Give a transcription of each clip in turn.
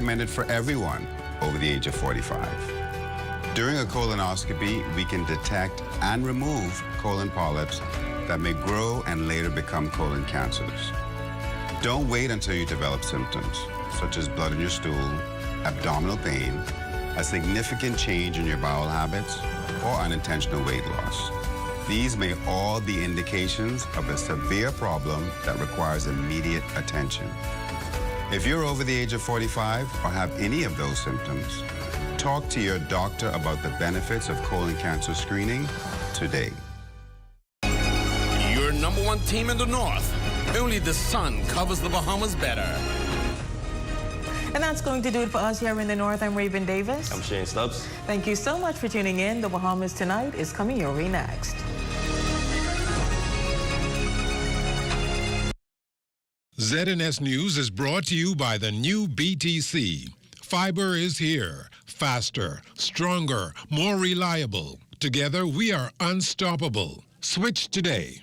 recommended for everyone over the age of 45. During a colonoscopy, we can detect and remove colon polyps that may grow and later become colon cancers. Don't wait until you develop symptoms, such as blood in your stool, abdominal pain, a significant change in your bowel habits, or unintentional weight loss. These may all be indications of a severe problem that requires immediate attention. If you're over the age of 45 or have any of those symptoms, talk to your doctor about the benefits of colon cancer screening today. Your number one team in the North. Only the sun covers the Bahamas better. And that's going to do it for us here in the North. I'm Raven Davis. I'm Shane Stubbs. Thank you so much for tuning in. The Bahamas Tonight is coming your way next. ZNS News is brought to you by the new BTC. Fiber is here. Faster, stronger, more reliable. Together, we are unstoppable. Switch today.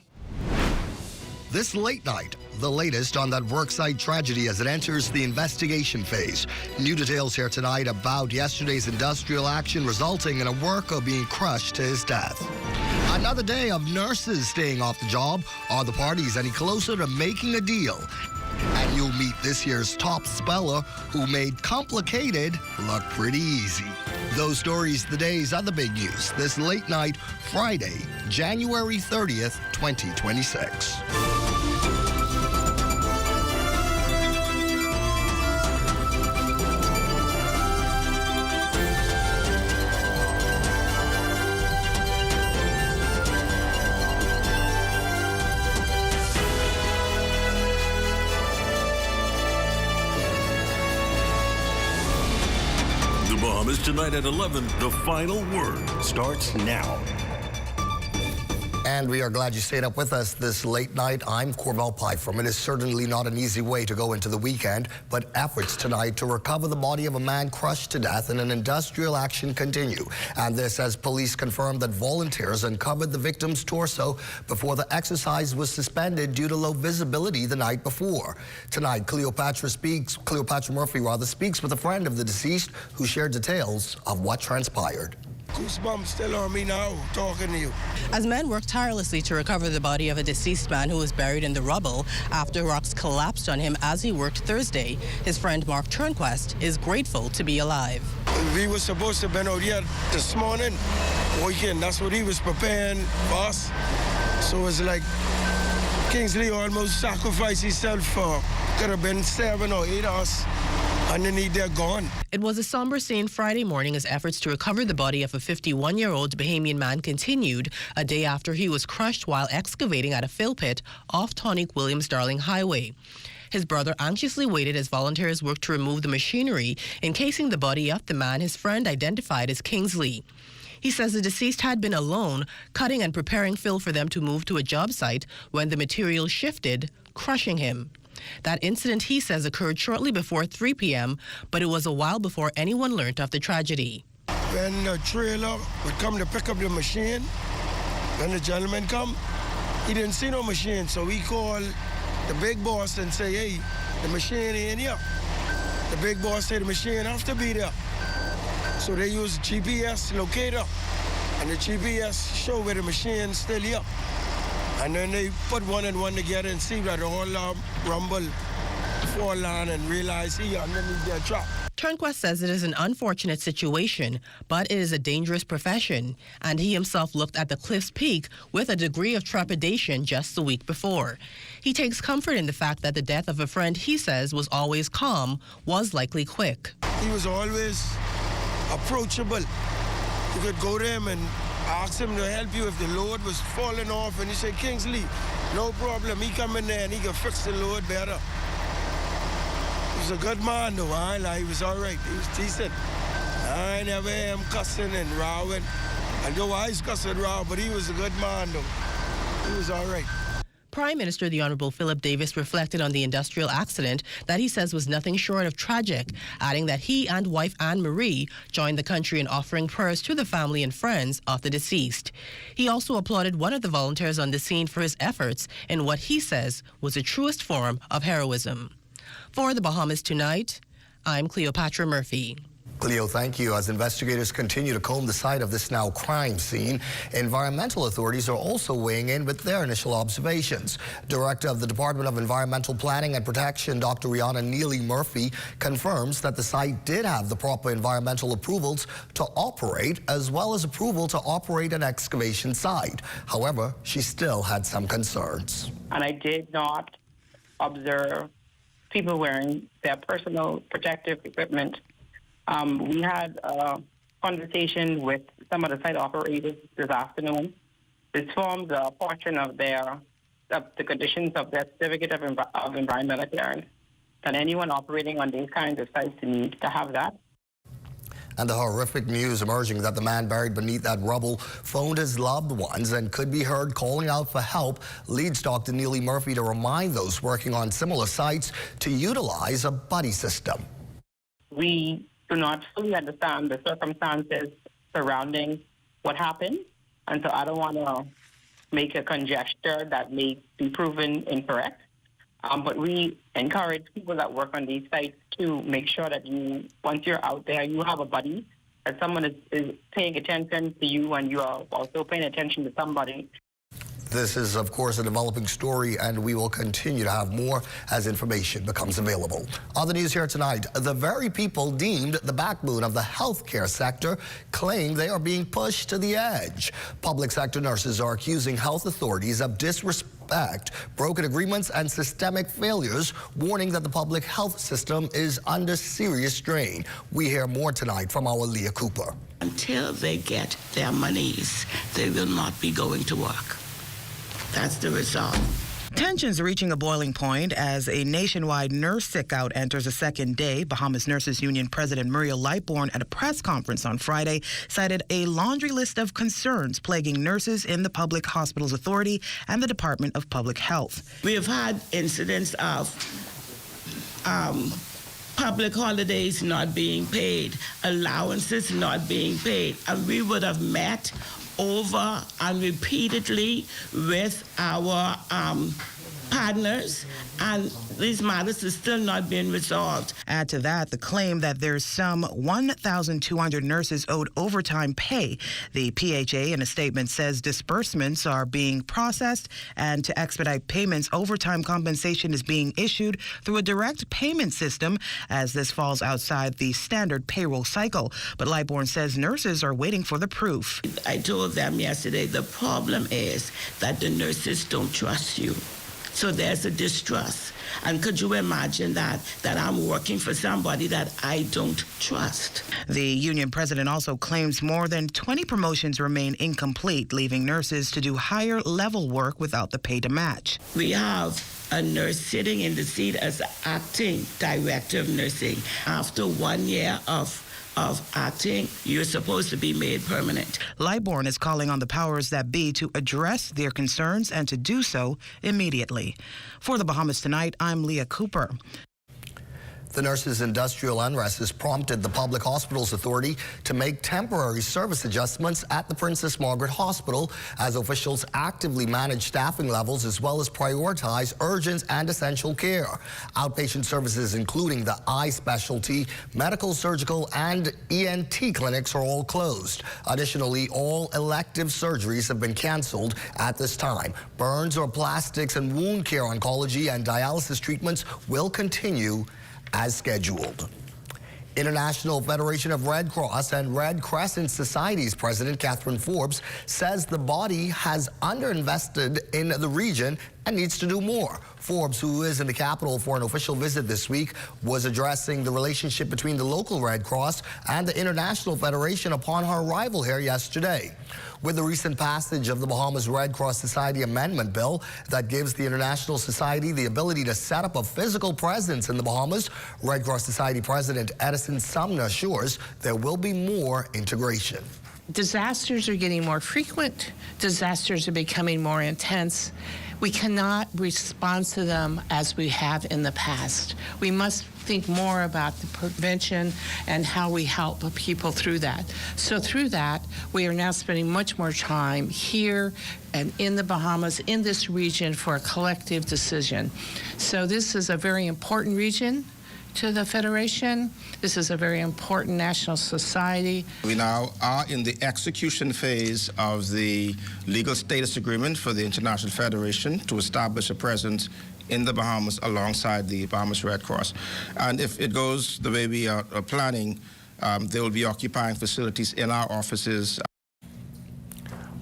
This late night, the latest on that worksite tragedy as it enters the investigation phase. New details here tonight about yesterday's industrial action resulting in a worker being crushed to his death. Another day of nurses staying off the job. Are the parties any closer to making a deal? And you'll meet this year's top speller who made complicated look pretty easy. Those stories, the days, and the big news this late night, Friday, January 30th, 2026. Bahamas Tonight at 11. The final word starts now. And we are glad you stayed up with us this late night. I'm Corval Pyfrom. It is certainly not an easy way to go into the weekend, but efforts tonight to recover the body of a man crushed to death in an industrial action continue. And this as police confirmed that volunteers uncovered the victim's torso before the exercise was suspended due to low visibility the night before. Tonight, Cleopatra Murphy speaks with a friend of the deceased who shared details of what transpired. Goosebumps still on me now, talking to you. As men worked tirelessly to recover the body of a deceased man who was buried in the rubble after rocks collapsed on him as he worked Thursday, his friend Mark Turnquest is grateful to be alive. We were supposed to have been out here this morning, weekend. That's what he was preparing for us. So it's like Kingsley almost sacrificed himself for, could have been 7 or 8 hours. Underneath, they're gone. It was a somber scene Friday morning as efforts to recover the body of a 51-year-old Bahamian man continued a day after he was crushed while excavating at a fill pit off Tonic-Williams-Darling Highway. His brother anxiously waited as volunteers worked to remove the machinery encasing the body of the man his friend identified as Kingsley. He says the deceased had been alone, cutting and preparing fill for them to move to a job site when the material shifted, crushing him. That incident, he says, occurred shortly before 3 p.m., but it was a while before anyone learned of the tragedy. When the trailer would come to pick up the machine, when the gentleman come, he didn't see no machine, so we called the big boss and say, hey, the machine ain't here. The big boss said the machine have to be there. So they used GPS locator, and the GPS show where the machine's still here. And then they put one and one together and see that the whole rumble fall on and realize he underneath their truck. Turnquest says it is an unfortunate situation, but it is a dangerous profession, and he himself looked at the cliff's peak with a degree of trepidation just the week before. He takes comfort in the fact that the death of a friend he says was always calm was likely quick. He was always approachable. You could go to him and ask him to help you if the load was falling off, and he said, Kingsley, no problem. He come in there and he can fix the load better. He was a good man, though. He was all right. He was decent. I never hear him cussing and rowing. I know I was cussing row, but he was a good man, though. He was all right. Prime Minister the Honourable Philip Davis reflected on the industrial accident that he says was nothing short of tragic, adding that he and wife Anne-Marie joined the country in offering prayers to the family and friends of the deceased. He also applauded one of the volunteers on the scene for his efforts in what he says was the truest form of heroism. For the Bahamas Tonight, I'm Cleopatra Murphy. Cleo, thank you. As investigators continue to comb the site of this now crime scene, environmental authorities are also weighing in with their initial observations. Director of the Department of Environmental Planning and Protection, Dr. Rihanna Neely Murphy, confirms that the site did have the proper environmental approvals to operate, as well as approval to operate an excavation site. However, she still had some concerns. And I did not observe people wearing their personal protective equipment. We had a conversation with some of the site operators this afternoon. This forms a portion of the conditions of their certificate of environmental clearance. That anyone operating on these kinds of sites needs to have that. And the horrific news emerging that the man buried beneath that rubble phoned his loved ones and could be heard calling out for help leads Dr. Neely Murphy to remind those working on similar sites to utilize a buddy system. We do not fully understand the circumstances surrounding what happened, and so I don't want to make a conjecture that may be proven incorrect. But we encourage people that work on these sites to make sure that once you're out there, you have a buddy, that someone is paying attention to you and you are also paying attention to somebody. This is, of course, a developing story, and we will continue to have more as information becomes available. Other news here tonight, the very people deemed the backbone of the healthcare sector claim they are being pushed to the edge. Public sector nurses are accusing health authorities of disrespect, broken agreements, and systemic failures, warning that the public health system is under serious strain. We hear more tonight from our Leah Cooper. Until they get their monies, they will not be going to work. That's the result. Tensions reaching a boiling point as a nationwide nurse sick-out enters a second day. Bahamas Nurses Union President Muriel Lightbourne at a press conference on Friday cited a laundry list of concerns plaguing nurses in the Public Hospitals Authority and the Department of Public Health. We have had incidents of public holidays not being paid, allowances not being paid, and we would have met over and repeatedly with our partners, and these matters are still not being resolved. Add to that the claim that there's some 1,200 nurses owed overtime pay. The PHA in a statement says disbursements are being processed, and to expedite payments, overtime compensation is being issued through a direct payment system as this falls outside the standard payroll cycle. But Lightbourne says nurses are waiting for the proof. I told them yesterday the problem is that the nurses don't trust you. So there's a distrust. And could you imagine that I'm working for somebody that I don't trust? The union president also claims more than 20 promotions remain incomplete, leaving nurses to do higher level work without the pay to match. We have a nurse sitting in the seat as acting director of nursing. After 1 year of acting, you're supposed to be made permanent. Lightbourne is calling on the powers that be to address their concerns and to do so immediately. For the Bahamas Tonight, I'm Leah Cooper. The nurses' industrial unrest has prompted the Public Hospitals Authority to make temporary service adjustments at the Princess Margaret Hospital as officials actively manage staffing levels as well as prioritize urgent and essential care. Outpatient services, including the eye specialty, medical, surgical, and ENT clinics are all closed. Additionally, all elective surgeries have been canceled at this time. Burns or plastics and wound care, oncology, and dialysis treatments will continue as scheduled. International Federation of Red Cross and Red Crescent Society's President Catherine Forbes says the body has underinvested in the region and needs to do more. Forbes, who is in the capital for an official visit this week, was addressing the relationship between the local Red Cross and the International Federation upon her arrival here yesterday. With the recent passage of the Bahamas Red Cross Society Amendment Bill that gives the International Society the ability to set up a physical presence in the Bahamas, Red Cross Society President Edison Sumner assures there will be more integration. Disasters are getting more frequent. Disasters are becoming more intense. We cannot respond to them as we have in the past. We must think more about the prevention and how we help people through that. So through that, we are now spending much more time here and in the Bahamas, in this region, for a collective decision. So this is a very important region to the Federation. This is a very important national society. We now are in the execution phase of the legal status agreement for the International Federation to establish a presence in the Bahamas alongside the Bahamas Red Cross. And if it goes the way we are planning, they will be occupying facilities in our offices.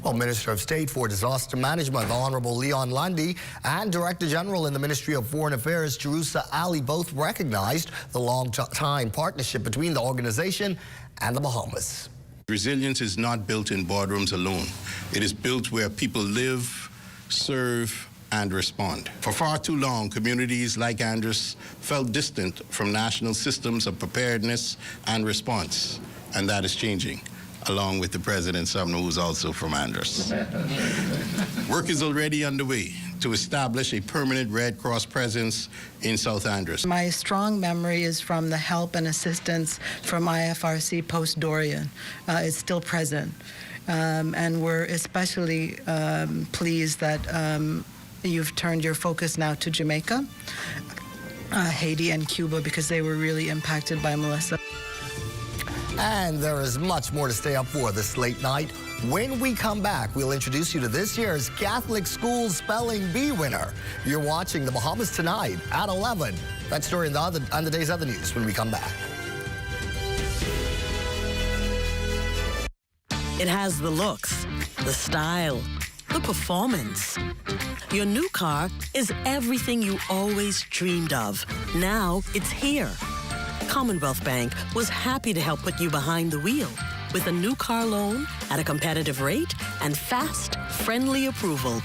Well, Minister of State for Disaster Management, the Honorable Leon Lundy, and Director General in the Ministry of Foreign Affairs, Jerusa Ali, both recognized the long-time partnership between the organization and the Bahamas. Resilience is not built in boardrooms alone. It is built where people live, serve, and respond. For far too long, communities like Andros felt distant from national systems of preparedness and response, and that is changing, along with the President Sumner, who's also from Andros. Work is already underway to establish a permanent Red Cross presence in South Andros. My strong memory is from the help and assistance from IFRC post-Dorian. It's still present. And we're especially pleased that you've turned your focus now to Jamaica, Haiti, and Cuba, because they were really impacted by Melissa. And there is much more to stay up for this late night. When we come back, we'll introduce you to this year's Catholic School Spelling Bee winner. You're watching the Bahamas Tonight at 11. That story and the day's other news when we come back. It has the looks, the style, the performance. Your new car is everything you always dreamed of. Now it's here. Commonwealth Bank was happy to help put you behind the wheel with a new car loan at a competitive rate and fast, friendly approval.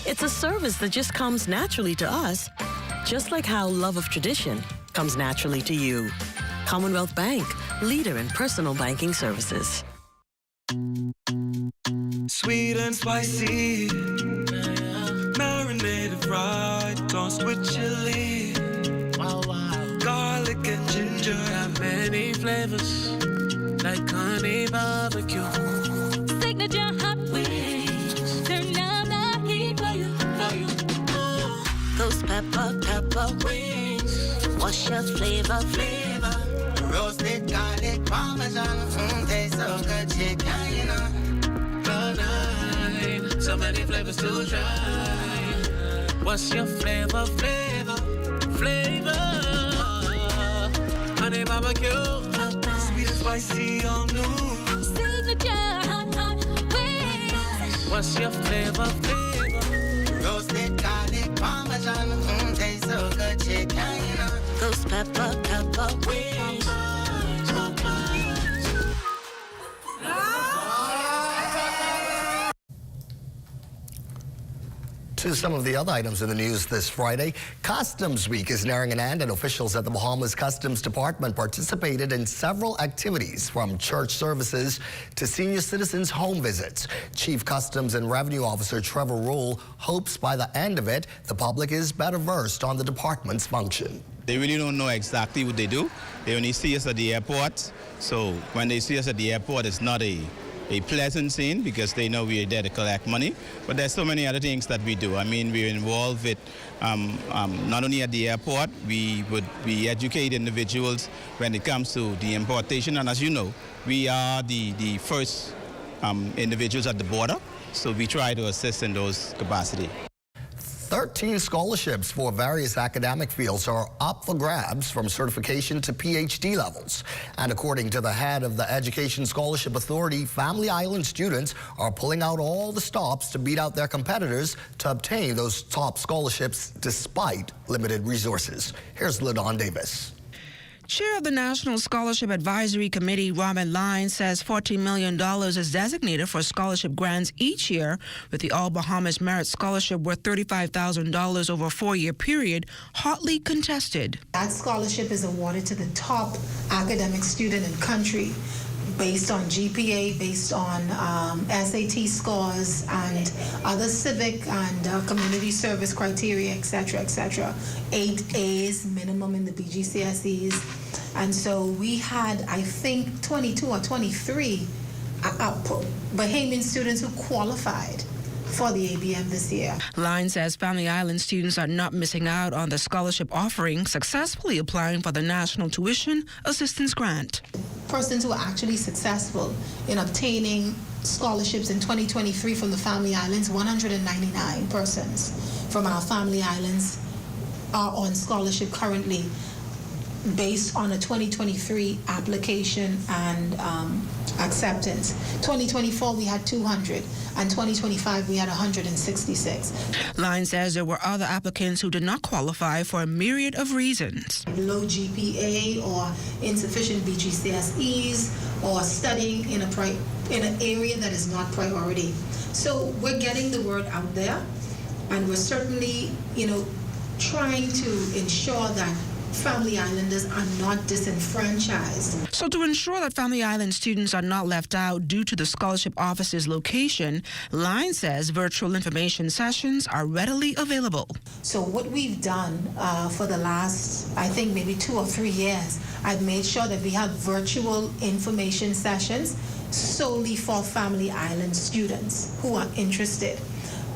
It's a service that just comes naturally to us, just like how love of tradition comes naturally to you. Commonwealth Bank, leader in personal banking services. Sweet and spicy, marinated right, tossed with chili. Wow, wow. Garlic and ginger, got many flavors, like honey barbecue. Signature hot wings, turn up the heat for you, for you. Those pepper wings, what's your flavor? Roasted garlic parmesan, tastes so good, chicken, you know. So many flavors to try. What's your flavor? Honey barbecue, sweet and spicy, all new. Signature hot wings. What's your flavor? Roasted garlic parmesan, tastes so good, chicken, you know. Those pepper wings. To some of the other items in the news this Friday, Customs Week is nearing an end, and officials at the Bahamas Customs Department participated in several activities, from church services to senior citizens' home visits. Chief Customs and Revenue Officer Trevor Rule hopes by the end of it, the public is better versed on the department's function. They really don't know exactly what they do. They only see us at the airport. So when they see us at the airport, it's not a pleasant scene because they know we're there to collect money. But there's so many other things that we do. I mean, we're involved with, not only at the airport, we educate individuals when it comes to the importation. And as you know, we are the first individuals at the border. So we try to assist in those capacities. 13 scholarships for various academic fields are up for grabs, from certification to PhD levels. And according to the head of the Education Scholarship Authority, Family Island students are pulling out all the stops to beat out their competitors to obtain those top scholarships despite limited resources. Here's LaDon Davis. Chair of the National Scholarship Advisory Committee, Robin Lyons, says $14 million is designated for scholarship grants each year, with the All Bahamas Merit Scholarship worth $35,000 over a 4-year period hotly contested. That scholarship is awarded to the top academic student in country, based on GPA, based on SAT scores and other civic and community service criteria, et cetera, 8 A's minimum in the BGCSEs. And so we had, I think, 22 or 23 Bahamian students who qualified for the ABM this year. Line says Family Island students are not missing out on the scholarship offering, successfully applying for the National Tuition Assistance Grant. Persons who are actually successful in obtaining scholarships in 2023 from the Family Islands, 199 persons from our Family Islands are on scholarship currently based on a 2023 application and acceptance. 2024 we had 200 and 2025 we had 166. Line says there were other applicants who did not qualify for a myriad of reasons. Low GPA or insufficient BGCSEs or studying in an area that is not priority. So we're getting the word out there, and we're certainly, trying to ensure that Family Islanders are not disenfranchised. So to ensure that Family Island students are not left out due to the scholarship office's location, Line says virtual information sessions are readily available. So what we've done for the last, I think maybe 2 or 3 years, I've made sure that we have virtual information sessions solely for Family Island students who are interested.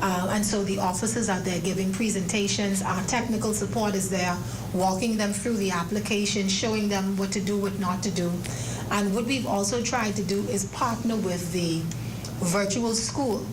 And so the officers are there giving presentations. Our technical support is there, walking them through the application, showing them what to do, what not to do. And what we've also tried to do is partner with the virtual school.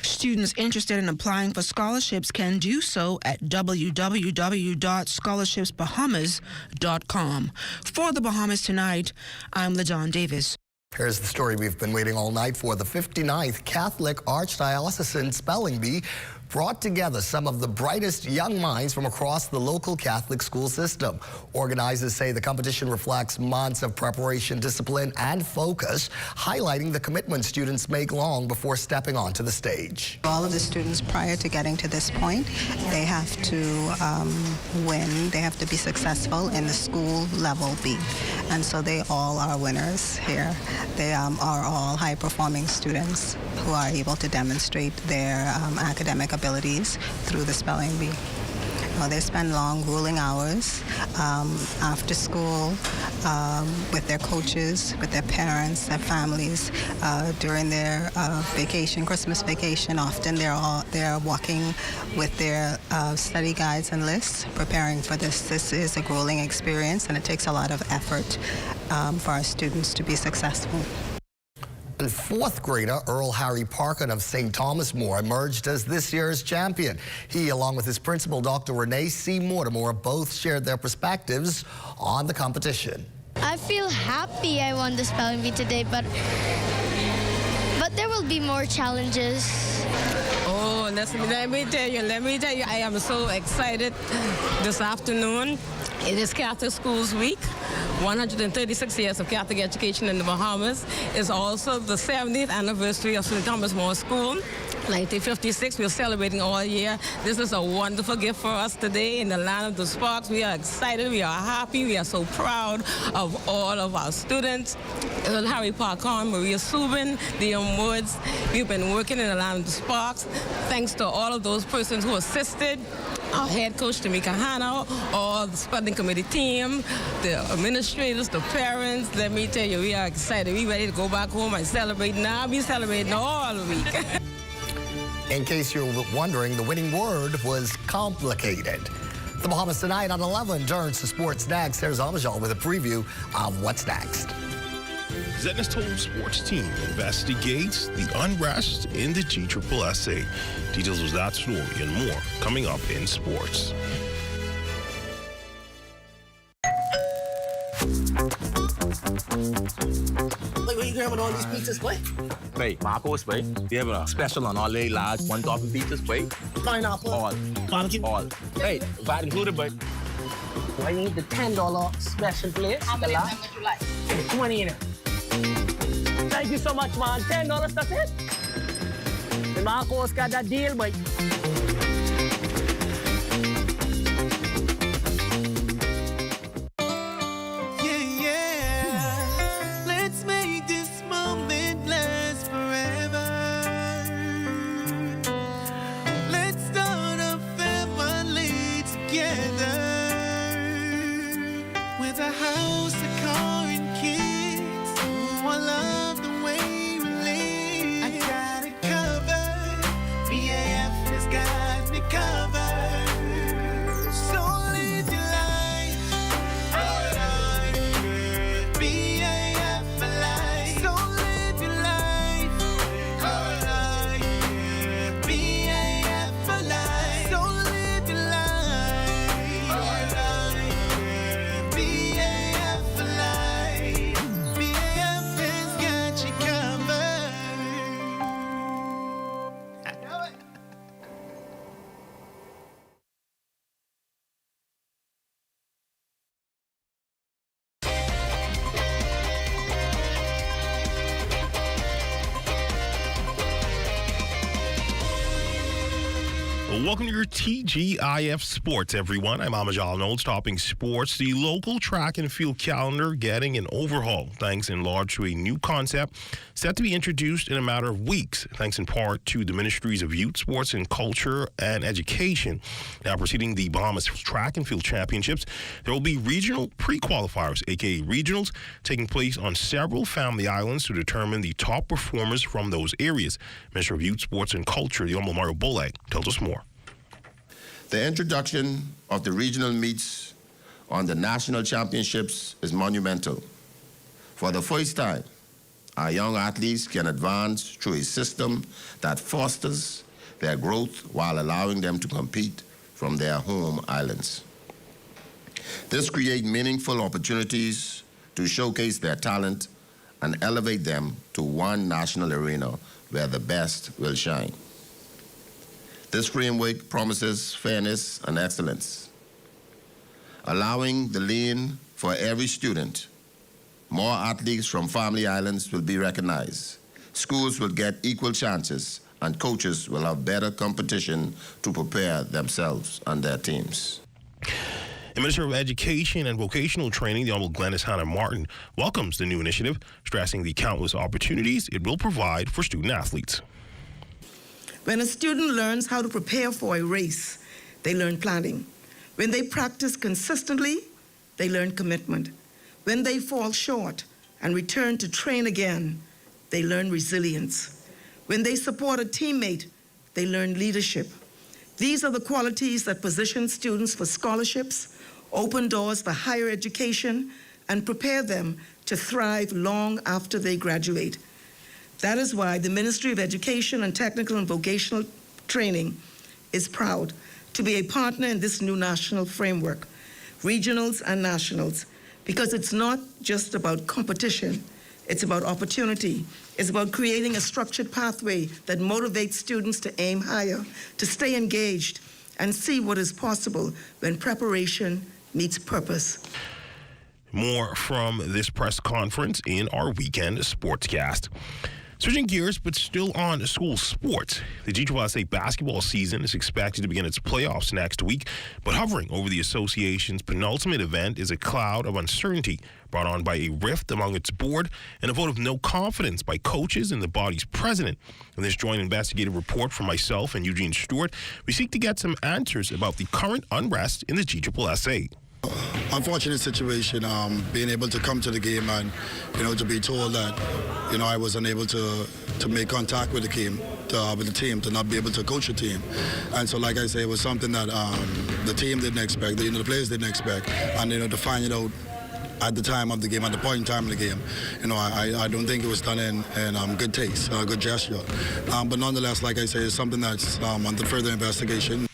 Students interested in applying for scholarships can do so at www.scholarshipsbahamas.com. For the Bahamas Tonight, I'm LaDon Davis. Here's the story we've been waiting all night for. The 59th Catholic Archdiocesan Spelling Bee brought together some of the brightest young minds from across the local Catholic school system. Organizers say the competition reflects months of preparation, discipline, and focus, highlighting the commitment students make long before stepping onto the stage. All of the students prior to getting to this point, they have to win. They have to be successful in the school level B. And so they all are winners here. They are all high-performing students who are able to demonstrate their academic abilities through the spelling bee. They spend long, grueling hours after school with their coaches, with their parents, their families. During their vacation, Christmas vacation, often they're walking with their study guides and lists, preparing for this. This is a grueling experience, and it takes a lot of effort for our students to be successful. And fourth grader Earl Harry Parkin of St. Thomas More emerged as this year's champion. He, along with his principal, Dr. Renee C. Mortimer, both shared their perspectives on the competition. I feel happy I won the spelling bee today, but there will be more challenges. Oh, let me tell you, I am so excited this afternoon. It is Catholic Schools Week. 136 years of Catholic education in the Bahamas. It's also the 70th anniversary of St. Thomas More School. 1956, we're celebrating all year. This is a wonderful gift for us today in the land of the sparks. We are excited, we are happy, we are so proud of all of our students. Harry Parkin, Maria Subin, Liam Woods. We've been working in the land of the sparks. Thanks to all of those persons who assisted. Our head coach, Tamika Hanna, all the spelling committee team, the administrators, the parents. Let me tell you, we are excited. We ready to go back home and celebrate now. We're celebrating all week. In case you're wondering, the winning word was complicated. The Bahamas Tonight on 11 turns to sports next. There's Amajal with a preview of what's next. Zetna's Total Sports Team investigates the unrest in the GSSA. Details of that story and more coming up in sports. Wait, where you grabbing all these pizzas, boy? Wait, Marcos, wait. We have a special on all the large one-topping pizzas, wait. Pineapple. All. Pumpkin. All. Hey, VAT included, but. I need the $10 special plate. How many of them would you like? 20 in it. Thank you so much, man. $10, that's it. The Marcos got that deal, boy. Be Welcome to your TGIF Sports, everyone. I'm Amajal Knowles, topping sports. The local track and field calendar getting an overhaul, thanks in large to a new concept set to be introduced in a matter of weeks, thanks in part to the Ministries of Youth, Sports and Culture and Education. Now, preceding the Bahamas Track and Field Championships, there will be regional pre-qualifiers, aka regionals, taking place on several family islands to determine the top performers from those areas. Minister of Youth, Sports and Culture, the Honorable Mario Bolag, tells us more. The introduction of the regional meets on the national championships is monumental. For the first time, our young athletes can advance through a system that fosters their growth while allowing them to compete from their home islands. This creates meaningful opportunities to showcase their talent and elevate them to one national arena where the best will shine. This framework promises fairness and excellence, allowing the lane for every student. More athletes from family islands will be recognized. Schools will get equal chances, and coaches will have better competition to prepare themselves and their teams. The Minister of Education and Vocational Training, the Honorable Glenys Hannah Martin, welcomes the new initiative, stressing the countless opportunities it will provide for student athletes. When a student learns how to prepare for a race, they learn planning. When they practice consistently, they learn commitment. When they fall short and return to train again, they learn resilience. When they support a teammate, they learn leadership. These are the qualities that position students for scholarships, open doors for higher education, and prepare them to thrive long after they graduate. That is why the Ministry of Education and Technical and Vocational Training is proud to be a partner in this new national framework, regionals and nationals, because it's not just about competition, it's about opportunity. It's about creating a structured pathway that motivates students to aim higher, to stay engaged, and see what is possible when preparation meets purpose. More from this press conference in our weekend sportscast. Switching gears, but still on school sports, the GSSA basketball season is expected to begin its playoffs next week, but hovering over the association's penultimate event is a cloud of uncertainty brought on by a rift among its board and a vote of no confidence by coaches and the body's president. In this joint investigative report from myself and Eugene Stewart, we seek to get some answers about the current unrest in the GSSA. Unfortunate situation, being able to come to the game and, to be told that, I was unable to make contact with the team, to not be able to coach the team. And so, like I say, it was something that the team didn't expect, the players didn't expect, and, to find it out at the time of the game, at the point in time of the game, I don't think it was done in good taste, good gesture. But nonetheless, like I say, it's something that's under further investigation.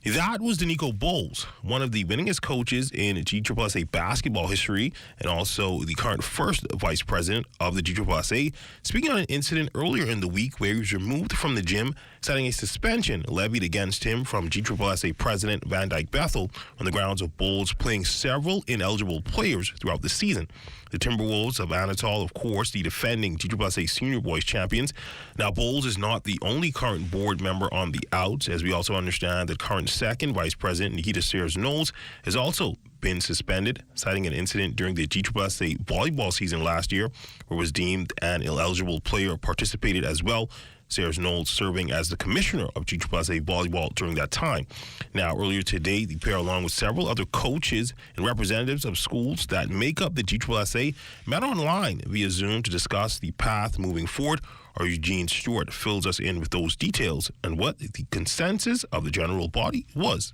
That was Danico Bowles, one of the winningest coaches in GSSA basketball history and also the current first vice president of the GSSA, speaking on an incident earlier in the week where he was removed from the gym, citing a suspension levied against him from GSSA president Van Dyke Bethel on the grounds of Bowles playing several ineligible players throughout the season. The Timberwolves of Anatol, of course, the defending GSSA Senior Boys champions. Now, Bowles is not the only current board member on the outs, as we also understand that current second vice president Nikita Sayers-Knowles has also been suspended, citing an incident during the GSSA volleyball season last year, where it was deemed an ineligible player participated as well. Sayers-Knowles serving as the commissioner of GSSA volleyball during that time. Now, earlier today, the pair, along with several other coaches and representatives of schools that make up the GSSA, met online via Zoom to discuss the path moving forward. Our Eugene Stewart fills us in with those details and what the consensus of the general body was.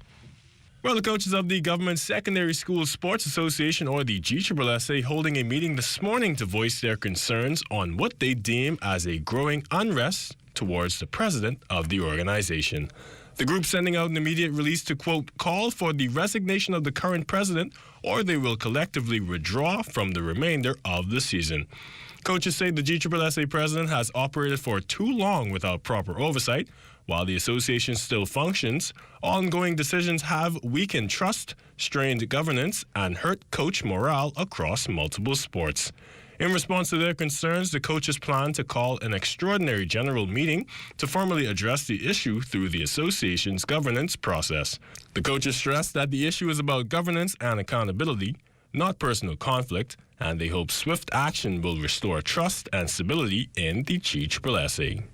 Well, the coaches of the Government Secondary School Sports Association, or the GSSA, holding a meeting this morning to voice their concerns on what they deem as a growing unrest towards the president of the organization. The group sending out an immediate release to, quote, call for the resignation of the current president, or they will collectively withdraw from the remainder of the season. Coaches say the GSSA president has operated for too long without proper oversight. While the association still functions, ongoing decisions have weakened trust, strained governance, and hurt coach morale across multiple sports. In response to their concerns, the coaches plan to call an extraordinary general meeting to formally address the issue through the association's governance process. The coaches stressed that the issue is about governance and accountability, not personal conflict, and they hope swift action will restore trust and stability in the GSSA.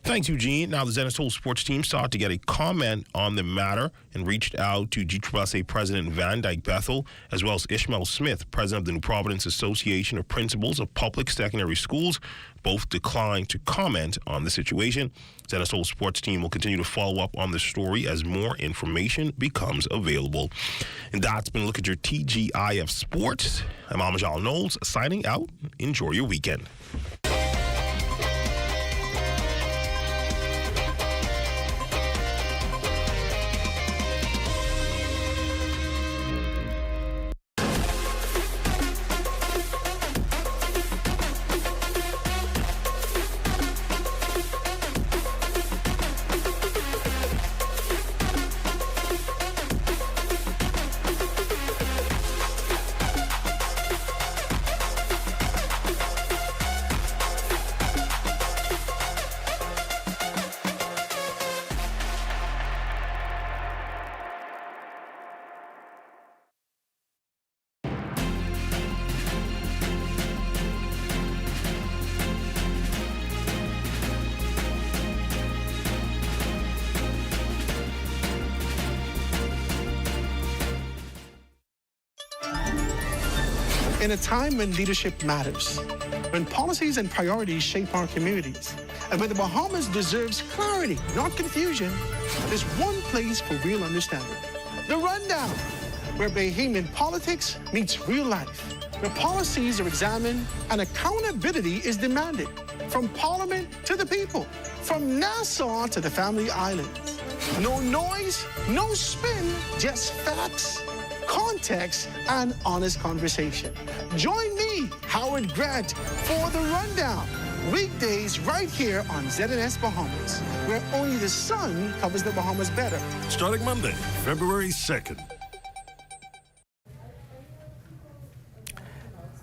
Thanks, Eugene. Now, the Zenith sports team sought to get a comment on the matter and reached out to GSSA President Van Dyke Bethel, as well as Ishmael Smith, President of the New Providence Association of Principals of Public Secondary Schools. Both declined to comment on the situation. Zenith sports team will continue to follow up on the story as more information becomes available. And that's been a look at your TGIF Sports. I'm Amajal Knowles, signing out. Enjoy your weekend. In a time when leadership matters, when policies and priorities shape our communities, and when the Bahamas deserves clarity, not confusion, there's one place for real understanding. The Rundown, where Bahamian politics meets real life, where policies are examined and accountability is demanded, from Parliament to the people, from Nassau to the Family Islands. No noise, no spin, just facts, context, and honest conversation. Join me, Howard Grant, for The Rundown. Weekdays right here on ZNS Bahamas, where only the sun covers the Bahamas better. Starting Monday, February 2nd.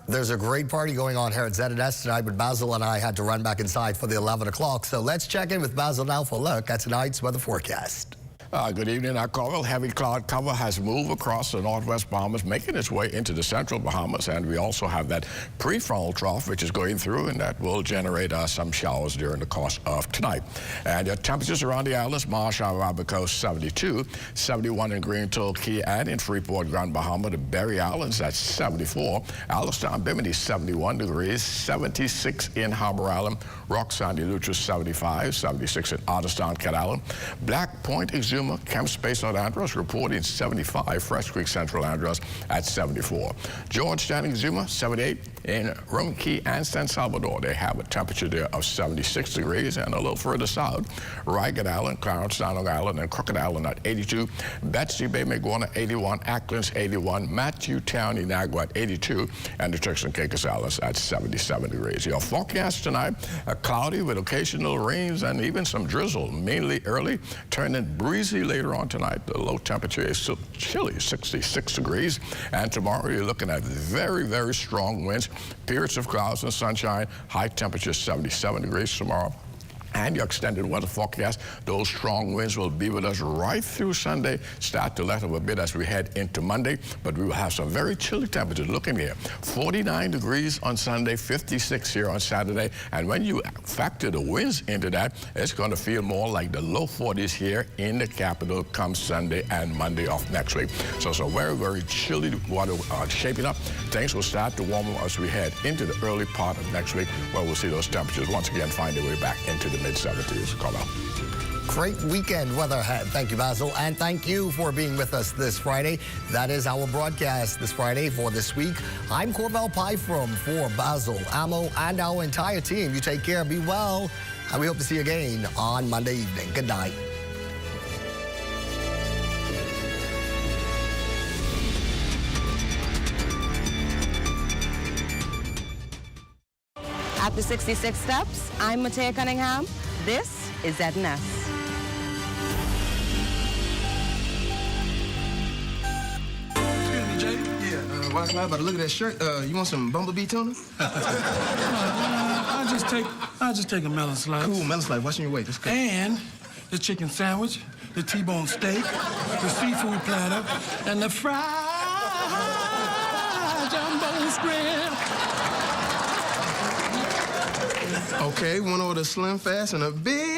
There's a great party going on here at ZNS tonight, but Basil and I had to run back inside for the 11 o'clock. So let's check in with Basil now for a look at tonight's weather forecast. Good evening, Corval. Heavy cloud cover has moved across the northwest Bahamas, making its way into the central Bahamas, and we also have that prefrontal trough which is going through, and that will generate some showers during the course of tonight. And temperatures around the islands: Marsh and Arabico 72, 71 in Greentoll, Key, and in Freeport, Grand Bahama. The Berry Islands, that's 74. Allenstown, Bimini 71 degrees, 76 in Harbor Island. Rock Sandy Lucha 75, 76 in Otterstown, Cat Island. Black Point, Exuma, Camp Space, North Andros reporting 75. Fresh Creek, Central Andros at 74. Georgetown, Exuma 78. In Rum Key and San Salvador, they have a temperature there of 76 degrees, and a little further south, Ragged Island, Clarence, Long Island, and Crooked Island at 82. Betsy Bay, Maguana 81. Acklands 81. Matthew Town, Inagua at 82. And the Turks and Caicos Islands at 77 degrees. Your forecast tonight: cloudy with occasional rains and even some drizzle, mainly early, turning breezy later on tonight. The low temperature is still chilly, 66 degrees. And tomorrow you're looking at very, very strong winds, periods of clouds and sunshine, high temperature 77 degrees tomorrow. And your extended weather forecast: those strong winds will be with us right through Sunday, start to let up a bit as we head into Monday, but we will have some very chilly temperatures. Looking here, 49 degrees on Sunday, 56 here on Saturday, and when you factor the winds into that, it's going to feel more like the low 40s here in the capital come Sunday and Monday of next week. So it's a very, very chilly weather shaping up. Things will start to warm up as we head into the early part of next week, where we'll see those temperatures once again find their way back into the mid-70s. Come on. Great weekend weather ahead. Thank you, Basil, and thank you for being with us this Friday. That is our broadcast this Friday for this week. I'm Corbell Pyfrom for Basil, Amo, and our entire team. You take care, be well, and we hope to see you again on Monday evening. Good night. After 66 steps, I'm Matea Cunningham. This is ZNS. Excuse me, Jay. Yeah. Watch out, but look at that shirt. You want some bumblebee tuna? I'll just take a melon slice. Cool, melon slice. Watching your weight. That's good. And the chicken sandwich, the T-bone steak, the seafood platter, and the fried jumbo shrimp. Okay, one order slim fast and a big